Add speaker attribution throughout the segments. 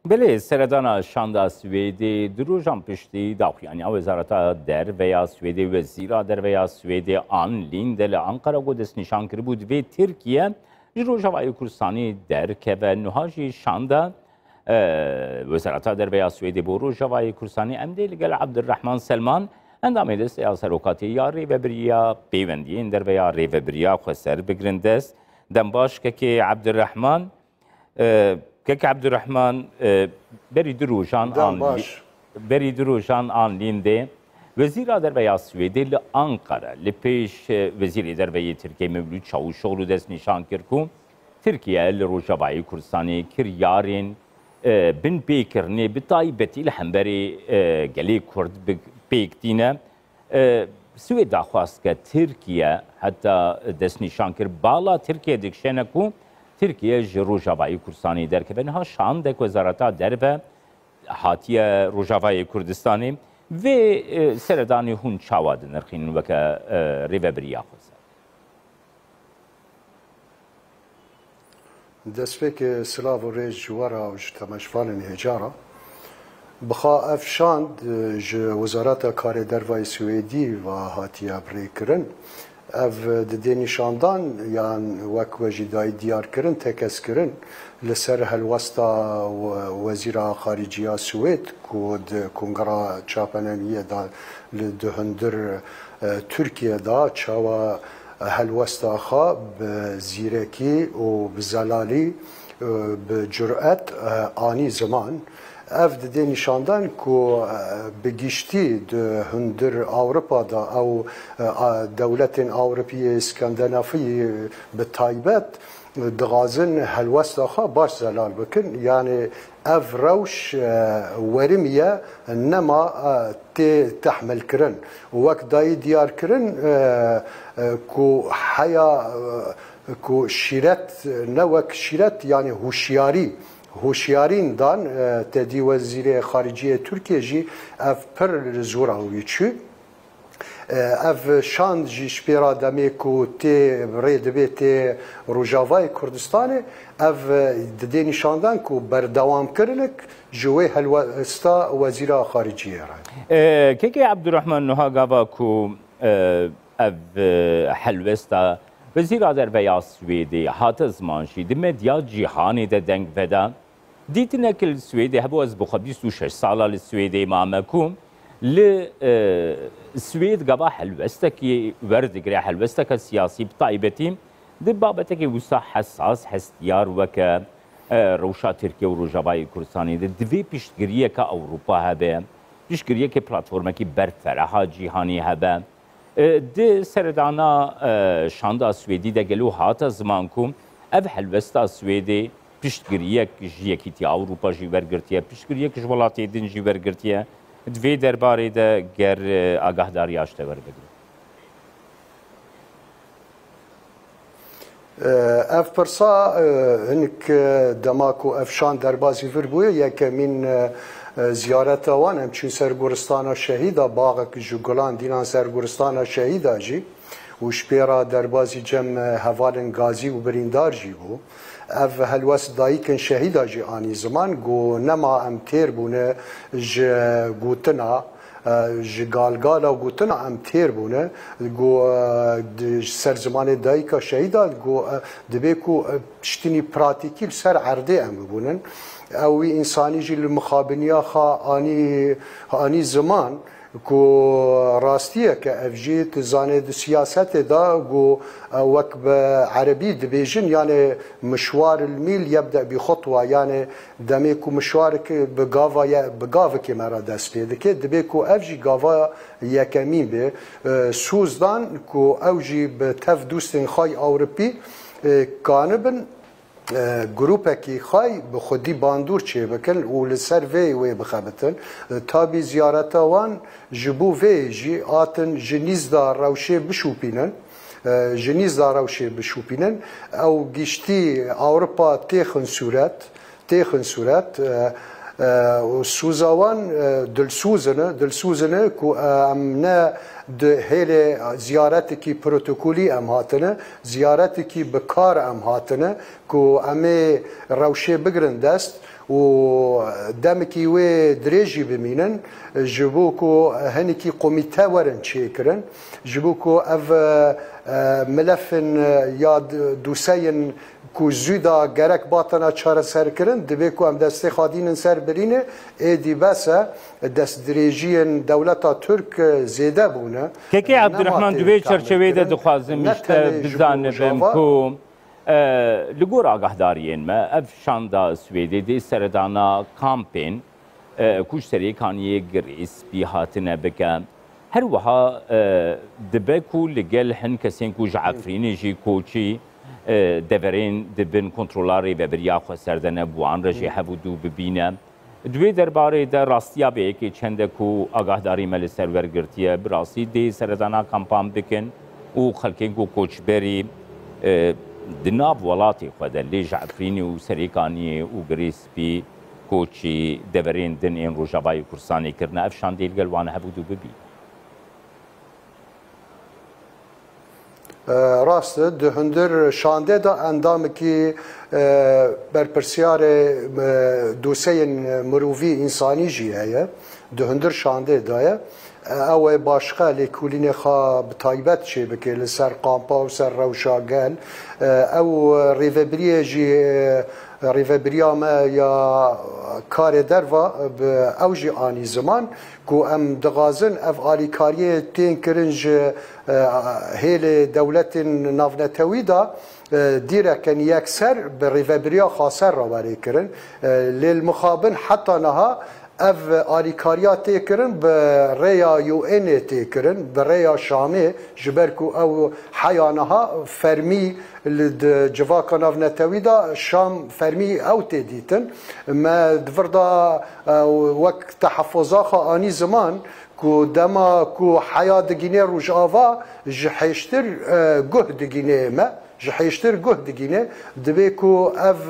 Speaker 1: بله سردان شاندا سویدی دروژان پشتی داخلی وزارت در ویا سویدی وزیر در ویا سویدی آن لیندل آنکارا گودس نشان کرد بود و ترکیه روجاوای کردستانی در که و نهاجی شاندا وزارت در ویا سویدی بو روجاوای کردستانی امدی لگل عبدالرحمن سلمان اندام دست یا سروکاتی یا ریوبریا پیوندی در ویا ریوبریا خسر بگرندست دنباش که عبدالرحمن که عبدالرحمن بری دروژان آن لینده وزیر در ویا سویدی لانقره لپیش وزیر در ویا ترکیه مولود چاوشوغلو دست نشان کرد ترکیه لروجاوای کردستانی کریارین بن پیکرنی بتایبتی لحنبری گلی کرد پیکتینه سوید داخواست که ترکیه حتی دست نشان کرد بالا ترکیه دکشنه کو ترکیه روجاوای کردستانی در که بنها شان دک وزارت در و هاتیه روجاوای کردستانی و سردانی هون چاواد نرخین وکه ریوبریا خوزه
Speaker 2: دەستپێک سلااو و ڕێژ جووەرە و تەمەشفانن هێجارە بخوا ئەفشاند ji wezareta karê dervayê Swêdî ve hatiye birêkirin ev di dê nîşandan yan wek we jî dayî diyarkirin tekeskirin li ser helwesta Wezîra Xarîciya Swêd ku di Kongera Çapenemiyê da li di hundir Tirkiye da çawa helwesta xwe bi zîrekî û bi zelalî bi cüret anî ziman ev di dê nîşandan ku bi giştî di hundir Awropa da ew dewletên Awropîyê Skandinavî bi taybet dixwazin helwesta xwe baş zelal bikin yani ev rewş werimiye nema tê tehmilkirin wek dayî diyarkirin ku heya ku şîret ne wek şîret yani huşyarî هوشیارین دان تدی وزیر خارجی ترکیه جی اف پر زورا وی چی اف شاند جی شپیرا دمی کو تی رید بیت روجاوای کردستان اف دی نشاندن کو بردوام کرنک جوی هلوستا وزیر خارجی را
Speaker 1: کی عبدالرحمن نها گاوا کو اف هلوستا وزیر در ویا سویدی هات زمانشی دی مدیا جیهانی ده دنگ ودا دیتنه که سویدی هبو از بخوا 26 ساله لسویدی مامکوم لسوید گوا حلوسته کی وردگری حلوسته که سیاسی بطایبتیم دی بابته که وسا حساس هستیار وکه روشا ترکیه و روجاوای کردستانی دی دوی پیشتگیریه که اوروپا هبه پیشتگیریه که پلاتفورمه که برفرها جیهانی هبه دی سردانا شاندا سویدی ده گلو هاتا زمان کوم اف هلوستا سویدی پیشتگیریه یکیتی اوروپا جی ورگرتیه پیشتگیریه که ولاتی دین جی ورگرتیه دوی درباره ده گر آگاهداری آشته ورگرد
Speaker 2: اف پرسا هنک دماکو افشان دربازی وربویه یکمین زیارت وان هم چون سرگورستان شهیدا باغ جوگلان دینا سرگورستان شهیدا جی و شپیرا دربازی جم هوالن گازی و بریندار جی بو اف هلوس دایکن شهیدا جی آنی زمان گو نما ام تیر بونه ج گوتنا ج گالگالا گوتنا ام تیر بونه گو سر زمان دایکا شهیدا گو دبیکو پشتینی پراتیکی سر عرده ام بونن اوی انسانی جی المخابنیا خا آنی زمان کو راستیه که افجیت زانه سیاست دا گو وک عربی دبیجن یعنی مشوار المیل یبدأ بخطوه یعنی دمی کو مشوار که بگاوه که مرا دست پیده که دبی کو افجی گاوه یکمی به سوزدان کو اوجی به تف دوستین خای اوروپی کانبن گروپکی خای به خودی باندور چه بکن و لسر وی بخبتن تابی زیارت وان جبو وی جی آتن جنیز دا روشه بشوپینن جنیز دا روشه بشوپینن او گشتی اوروپا تیخن صورت و سوزاوان دلسوزنه کو امنه ده هیل زیارتی کی پروتکولی ام هاتنه زیارتی کی بکار ام هاتنه کو امی روشه بگرن دست و دمکی و درێژی بمینن ji bo ku hinekî komîte werin çêkirin ji bo ku ev milefin ya dûseyên ku zû da gerek batana çareserkirin divê ku em destê xadînin ser birîne êdî bese destdirêjiyên dewleta Türk zêde bûne.
Speaker 1: Kekê Ebdurrehman divê çerçeveyê de dixwazim işte bizanibim ku li gor agahdariyên me ev şanda Swêdê dê seredana kampên ku ji serê kaniyê girîs bî hatine bike her wiha dibe ku li gel hin kesên ku ji Efrînê jî koçî deverên dibin kontrola rêveberiya xwe serdene wan re jî hev û dû bibîne. Divê derbarê de rastiya bêyekê çende ku agahdarî me li ser wergirtiye bi rastî dê seredana kampan bikin û xelkên ku koçberî di nav welatê xwe de lê ji Efrînê û Serêkaniyê û Girêspî koçî deverên din ên Rojavayê Kurdistanê kirine ev şandê li gel wan hebû dû bibî.
Speaker 2: Rast di hundir şandê da endamekî berpirsyarê doseyên mirovî însanî jî heye di hundir şandê da ye ew ê başqa lêkolînê xwe bi taybet çê bike li ser kampa û ser rewşa gel ew rêveberiyê jî rêveberiya me ya karê derva bi ew jî anî ziman ku em dixwazin ev alîkariyê tên kirin ji hêlê dewletên navnetewî da dîreken yekser bi rêveberiya xaser re werê kirin lê mixabin heta niha ev alîkariya tê kirin bi rêya UNê tê kirin bi rêya Şamê ji ber ku ew heya niha fermî li civaka navnetewî da Şam fermî ew tê dîtin me divir da wek teheffuza xwe anî ziman ku dema ku heya digîne Rojava ji hêştir guh digîne me ji hêştir guh digîne divê ku ev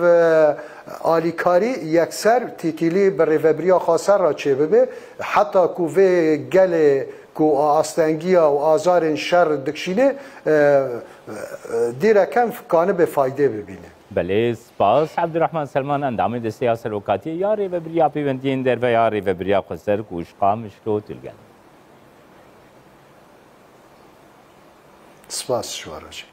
Speaker 2: alîkarî yekser tîkilî bi rêveberiya xaser ra çê bibe heta ku vê gelê ku astengiya û azarên şer dikşîne dîrekem kanibê faydê bibîne.
Speaker 1: Belê spas Ebdurrehman Selman endamê desteya serokatiyê ya rêveberiya pêwendiyên derve ya rêveberiya xweser ku şiqa mişlo tilgen.
Speaker 2: Spas ji we re jî.